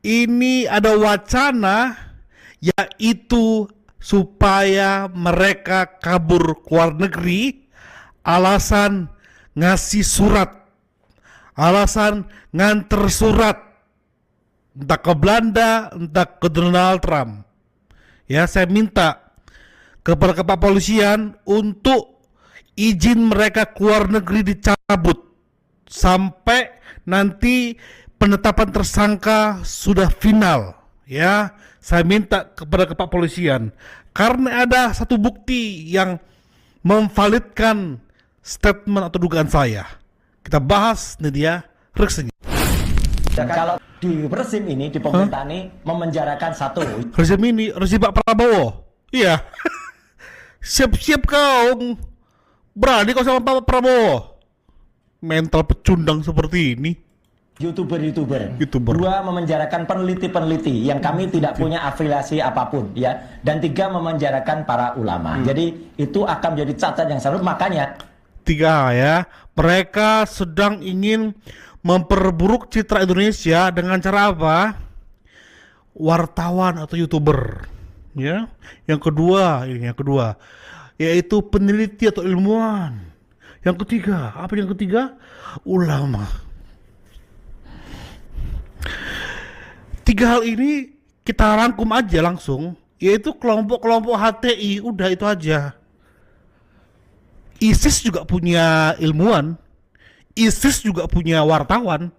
ini ada wacana yaitu supaya mereka kabur ke luar negeri, alasan ngasih surat, alasan nganter surat, entah ke Belanda, entah ke Donald Trump. Ya, saya minta kepada kepolisian untuk izin mereka keluar negeri dicabut sampai nanti penetapan tersangka sudah final. Ya, saya minta kepada kepolisian karena ada satu bukti yang memvalidkan statement atau dugaan saya. Kita bahas nih dia reaksinya. Kalau di rezim ini, di pemerintahan ini memenjarakan satu. Rezim Pak Prabowo. Iya. Siap-siap kau berani kau sama Pak Prabowo. Mental pecundang seperti ini. YouTuber. Youtuber. 2, memenjarakan peneliti-peneliti yang kami tidak punya afiliasi apapun, ya. Dan 3, memenjarakan para ulama. Jadi itu akan menjadi catatan yang serius. Makanya 3 ya, mereka sedang ingin memperburuk citra Indonesia dengan cara apa? Wartawan atau YouTuber. Ya. Yang kedua, yaitu peneliti atau ilmuwan. Yang ketiga, apa yang ketiga? Ulama. 3 hal ini kita rangkum aja langsung, yaitu kelompok-kelompok HTI, udah itu aja. ISIS juga punya ilmuwan, ISIS juga punya wartawan,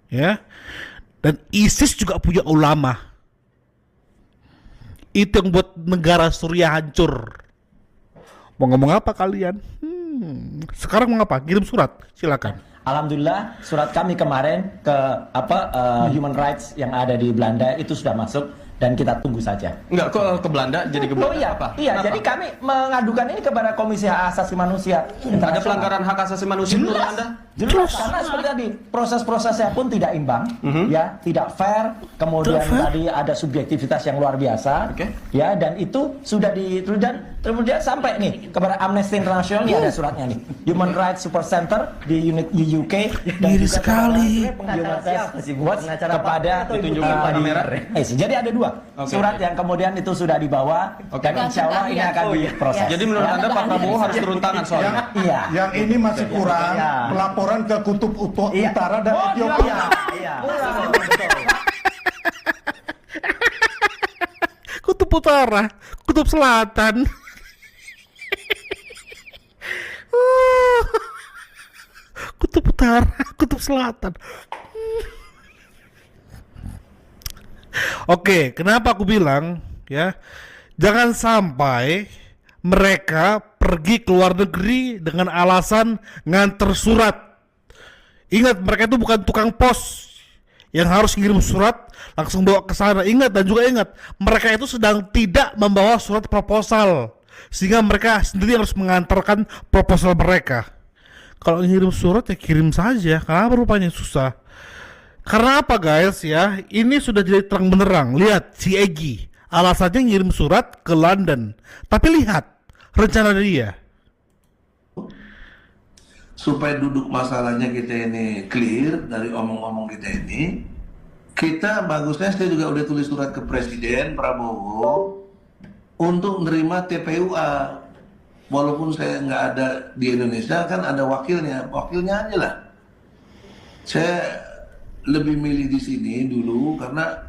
ya, dan ISIS juga punya ulama. Itu yang buat negara Suriah hancur. Mau ngomong apa kalian? Sekarang mau apa? Kirim surat, silakan. alhamdulillah surat kami kemarin ke Human Rights yang ada di Belanda itu sudah masuk dan kita tunggu saja. Enggak, kok ke Belanda jadi ke Belanda? Oh iya, apa? iya. Kenapa? Jadi kami mengadukan ini kepada Komisi Hak Asasi Manusia. Ada pelanggaran hak asasi manusia menurut Anda? Jelas, karena seperti tadi proses-prosesnya pun tidak imbang, ya, tidak fair. Kemudian tadi ada subjektivitas yang luar biasa, ya, dan itu sudah dan kemudian sampai nih kepada Amnesty International, ini ada suratnya nih, Human Rights Support Center di unit UK dan Ngiri juga sekali. Human Rights Watch kepada ditunjukin warna merah. jadi ada 2 surat yang kemudian itu sudah dibawa dan insya Allah ini akan diproses. Jadi menurut Anda Pak Prabowo harus turun tangan soalnya? Iya. Yang ini masih kurang pelaporan ke Kutub Utara dan Ethiopia. Iya. Kutub Utara, Kutub Selatan. Kutub Utara, Kutub Selatan. Oke, kenapa aku bilang ya, jangan sampai mereka pergi ke luar negeri dengan alasan nganter surat. Ingat, mereka itu bukan tukang pos yang harus ngirim surat langsung bawa ke sana. Ingat, dan juga ingat, mereka itu sedang tidak membawa surat proposal, sehingga mereka sendiri harus mengantarkan proposal mereka. Kalau ngirim surat ya kirim saja. Kenapa rupanya susah? Karena apa guys ya? Ini sudah jadi terang benerang. Lihat si Egy, alasannya ngirim surat ke London. Tapi lihat rencana dia. Supaya duduk masalahnya kita ini clear dari omong-omong kita ini, kita bagusnya saya juga udah tulis surat ke Presiden Prabowo untuk menerima TPUA. Walaupun saya nggak ada di Indonesia, kan ada wakilnya aja lah. Saya lebih milih di sini dulu karena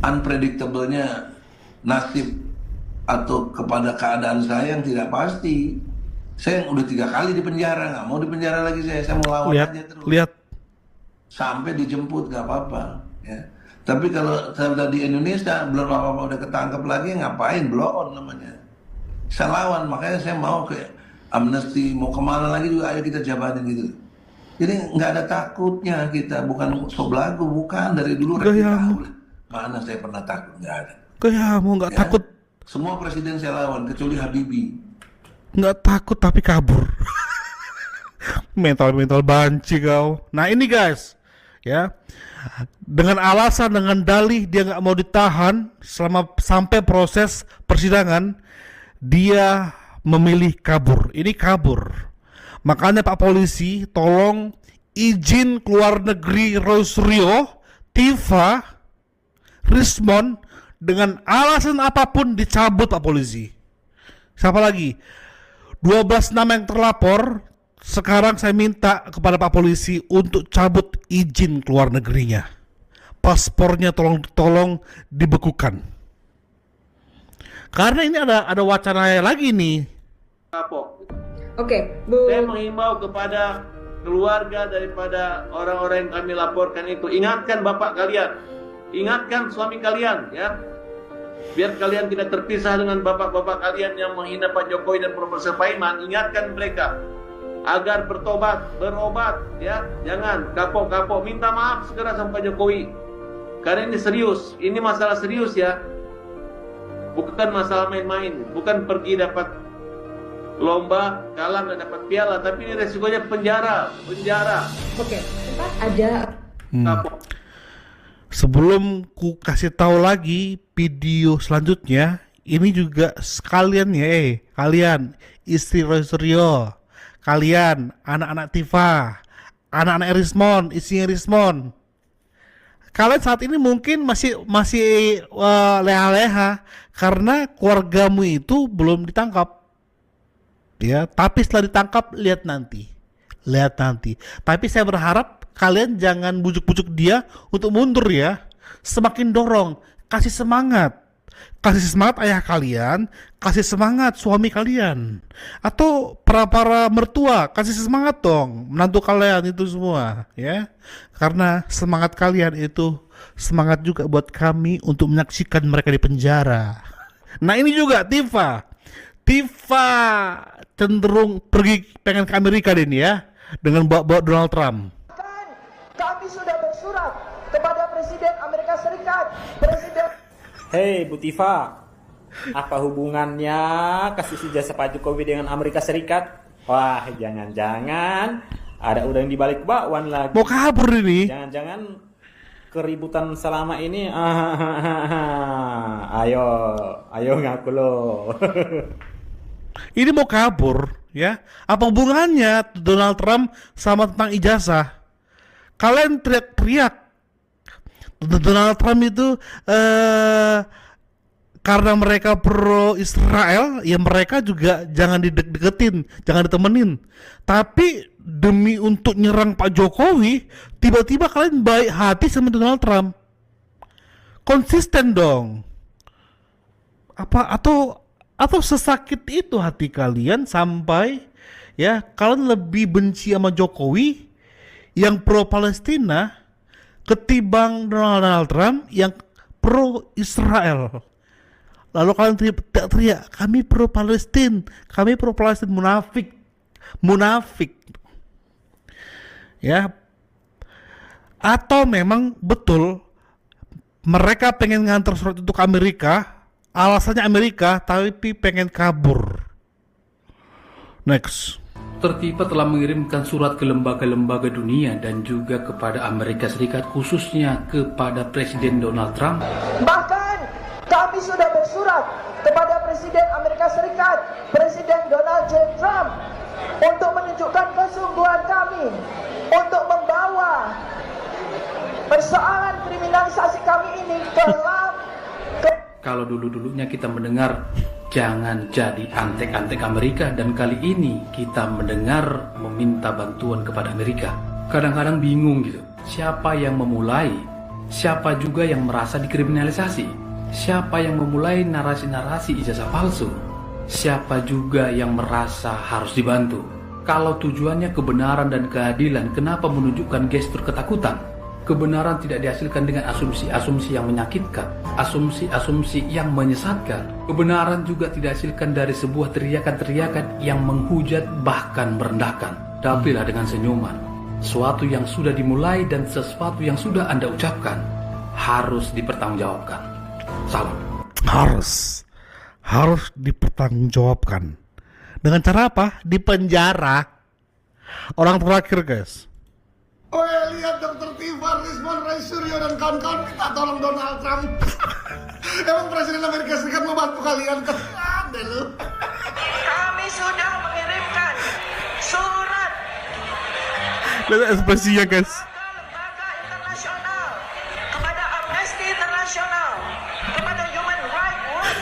unpredictable-nya nasib atau kepada keadaan saya yang tidak pasti. Saya yang udah 3 kali di penjara, nggak mau di penjara lagi saya mau lawan aja terus. Lihat. Sampai dijemput nggak apa-apa. Ya. Tapi kalau saya udah di Indonesia, belum apa-apa udah ketangkep lagi, ngapain? Blow on namanya. Saya lawan, makanya saya mau ke Amnesty, mau kemana lagi juga ayo kita jabatin gitu. Jadi nggak ada takutnya kita, bukan sok belagu, bukan dari dulu. Mana saya pernah takut, nggak ada. Kamu nggak takut? Semua presiden saya lawan, kecuali Habibie. Nggak takut tapi kabur. mental banci kau. Nah ini guys, ya, dengan alasan, dengan dalih dia nggak mau ditahan sampai proses persidangan, dia memilih kabur. Ini kabur. Makanya Pak Polisi tolong izin keluar negeri Roy Suryo Tifa, Rismond dengan alasan apapun dicabut Pak Polisi. Siapa lagi? 12 nama yang terlapor. Sekarang saya minta kepada Pak Polisi untuk cabut izin keluar negerinya. Paspornya tolong dibekukan. Karena ini ada wacana lagi nih. Oke, Bu. Saya menghimbau kepada keluarga daripada orang-orang yang kami laporkan itu, ingatkan bapak kalian, ingatkan suami kalian, ya, biar kalian tidak terpisah dengan bapak-bapak kalian yang menghina Pak Jokowi dan Profesor Paiman. Ingatkan mereka agar berobat, ya, jangan kapok-kapok, minta maaf segera sama Pak Jokowi, karena ini serius, ini masalah serius, ya, bukan masalah main-main, bukan pergi dapat lomba, kalah nggak dapat piala, tapi ini resikonya penjara. Oke, sempat ada Sebelum ku kasih tahu lagi video selanjutnya, ini juga sekalian ya, kalian istri Rosario, kalian anak-anak Tifa, anak-anak Rismond, istrinya Rismond, kalian saat ini mungkin masih leha-leha karena keluargamu itu belum ditangkap. Ya, tapi setelah ditangkap lihat nanti. Tapi saya berharap kalian jangan bujuk-bujuk dia untuk mundur ya. Semakin dorong, kasih semangat ayah kalian, kasih semangat suami kalian, atau para mertua kasih semangat dong menantu kalian itu semua ya. Karena semangat kalian itu semangat juga buat kami untuk menyaksikan mereka di penjara. Nah ini juga Tifa cenderung pengen ke Amerika deh nih ya, dengan bawa Donald Trump. Kami sudah bersurat kepada Presiden Amerika Serikat, Hei Bu Tifa, apa hubungannya kasus ijazah Pak Jokowi dengan Amerika Serikat? Wah, jangan-jangan ada udang di balik bakwan lagi. Mau kabur ini? Jangan-jangan keributan selama ini. Ayo ngaku lo. Ini mau kabur ya? Apa hubungannya Donald Trump sama tentang ijazah? Kalian teriak-teriak Donald Trump itu karena mereka pro Israel, ya mereka juga jangan dideketin, jangan ditemenin. Tapi demi untuk nyerang Pak Jokowi, tiba-tiba kalian baik hati sama Donald Trump. Konsisten dong. Atau sesakit itu hati kalian sampai ya kalian lebih benci sama Jokowi yang pro Palestina ketimbang Donald Trump yang pro Israel. Lalu kalian teriak, kami pro Palestina, munafik. Ya. Atau memang betul mereka pengen ngantar surat itu ke Amerika, alasannya Amerika, tapi pengen kabur. Next. Tertiba telah mengirimkan surat ke lembaga-lembaga dunia dan juga kepada Amerika Serikat, khususnya kepada Presiden Donald Trump. Bahkan kami sudah bersurat kepada Presiden Amerika Serikat, Presiden Donald J. Trump, untuk menunjukkan kesungguhan kami untuk membawa persoalan kriminalisasi kami ini ke Kalau dulu-dulunya kita mendengar jangan jadi antek-antek Amerika, dan kali ini kita mendengar meminta bantuan kepada Amerika. Kadang-kadang bingung gitu, siapa yang memulai, siapa juga yang merasa dikriminalisasi, siapa yang memulai narasi-narasi ijazah palsu, siapa juga yang merasa harus dibantu. Kalau tujuannya kebenaran dan keadilan, kenapa menunjukkan gestur ketakutan? Kebenaran tidak dihasilkan dengan asumsi-asumsi yang menyakitkan, asumsi-asumsi yang menyesatkan. Kebenaran juga tidak dihasilkan dari sebuah teriakan-teriakan yang menghujat bahkan merendahkan. Tapilah dengan senyuman. Sesuatu yang sudah dimulai dan sesuatu yang sudah Anda ucapkan harus dipertanggungjawabkan. Salam. Harus dipertanggungjawabkan. Dengan cara apa? Di penjara. Orang terakhir, guys. Oh ya, lihat Dr. Tifa, Rismond, Rosario dan kawan-kawan minta tolong Donald Trump. Emang Presiden Amerika Serikat mau bantu kalian? Kesian deh lu. Kami sudah mengirimkan surat Lihat ekspresinya, guys. lembaga internasional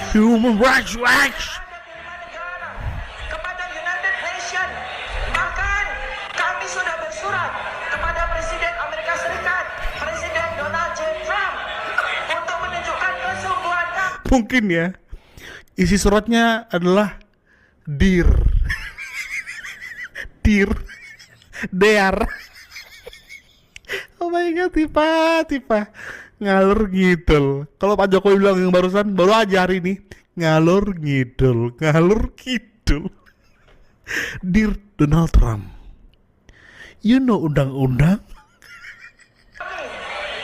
Human Rights Watch. kepada United Nations. Bahkan kami sudah bersurat kepada Presiden Amerika Serikat, Presiden Donald J. Trump, untuk menunjukkan kesungguhan kami. Mungkin ya, isi suratnya adalah Dear oh my god, Tifa ngalur ngidul. Kalau Pak Jokowi bilang yang barusan, baru aja hari ini, ngalur ngidul. Dear Donald Trump, you know undang-undang?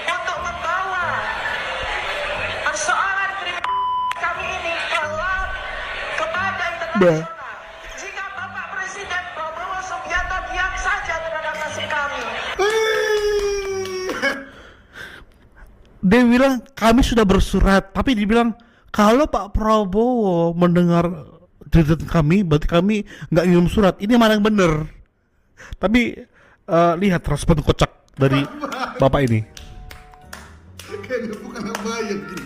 Untuk membawa persoalan kriminal kami ini kepada internasional. Jika Bapak Presiden Prabowo Subianto diam saja terhadap nasib kami. Dia bilang kami sudah bersurat, tapi dibilang kalau Pak Prabowo mendengar cerita kami, berarti kami nggak ngirim surat. Ini mana yang bener? Tapi lihat respon kocak dari bapak ini. Kayaknya bukan bayang gitu.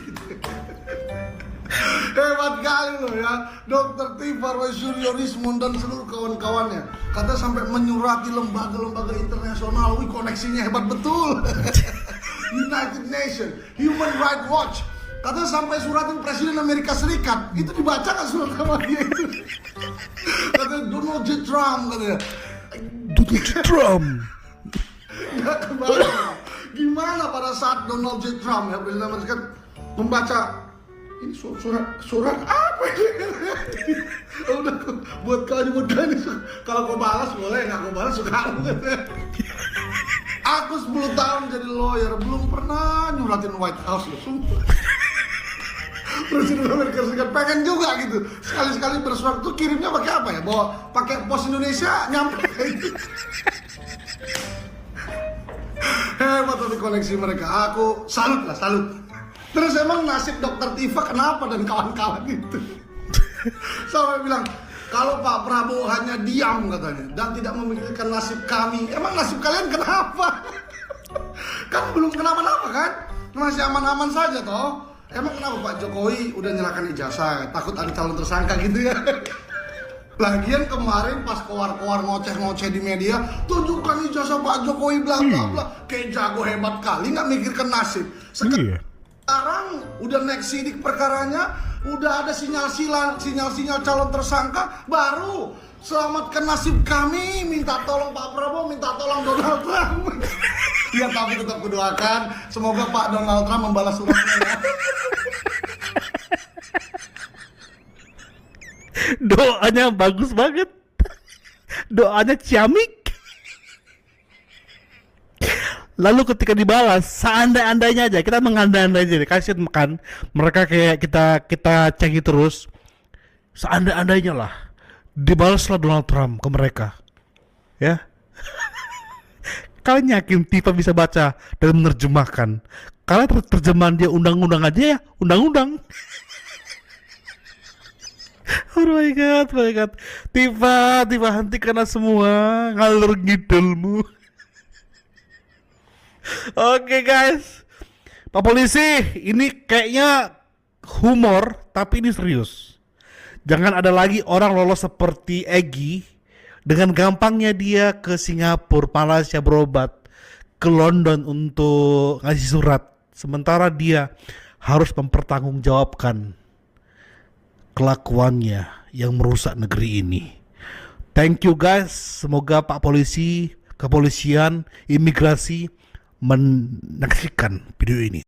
Hebat kali loh ya, Dr. Tifa Roysuryo Rismond dan seluruh kawan-kawannya. Kata sampai menyurati lembaga-lembaga internasional. Wih, koneksinya hebat betul. United Nations, Human Rights Watch. Kata sampai suratin Presiden Amerika Serikat. Itu dibaca kan surat sama dia itu. Kata Donald J. Trump katanya. Donald J. Trump. Nggak kebayang. Gimana pada saat Donald J. Trump ya Presiden Amerika Serikat membaca ini surat apa ini? Udah buat kau kalau kau balas boleh, nggak kau balas suka. Aku 10 tahun jadi lawyer belum pernah nyuratin White House loh, sumpah. Presiden Amerika Serikat pengen juga gitu. Sekali-sekali bersurat tuh kirimnya pakai apa ya? Bawa pakai pos Indonesia nyampe kayak gitu. Hebat tapi koneksi mereka. Aku salut. Terus emang nasib Dr. Tifa kenapa dan kawan-kawan itu? Sampai bilang kalau Pak Prabowo hanya diam katanya dan tidak memikirkan nasib kami, emang nasib kalian kenapa? Kan belum kenapa-napa kan? Masih aman-aman saja toh. Emang kenapa Pak Jokowi udah nyerahkan ijazah, takut ada calon tersangka gitu ya? Lagian kemarin pas keluar-keluar ngoceh-ngoceh di media, tunjukkan ijazah Pak Jokowi bla bla bla. Kayak jago hebat kali nggak mikirkan nasib. Sekarang udah naik sidik perkaranya, udah ada sinyal-sinyal calon tersangka, baru selamatkan nasib kami, minta tolong Pak Prabowo, minta tolong Donald Trump. Ya tapi tetap kudoakan, semoga Pak Donald Trump membalas suratnya ya. Doanya bagus banget. Doanya ciamik. Lalu ketika dibalas, seandai-andainya aja, kita mengandai-andai aja, kasih makan mereka kayak kita cengin terus. Seandai-andainya lah dibalaslah Donald Trump ke mereka, ya. Kalian yakin Tifa bisa baca dan menerjemahkan? Karena terjemahan dia undang-undang aja ya, undang-undang. Oh my god. Tifa hentikanlah semua ngalur ngidulmu. Oke guys, Pak Polisi, ini kayaknya humor, tapi ini serius. Jangan ada lagi orang lolos seperti Egy. Dengan gampangnya dia ke Singapura, Malaysia berobat, ke London untuk ngasih surat. Sementara dia harus mempertanggungjawabkan kelakuannya yang merusak negeri ini. Thank you guys. Semoga Pak Polisi, kepolisian, imigrasi menyaksikan video ini.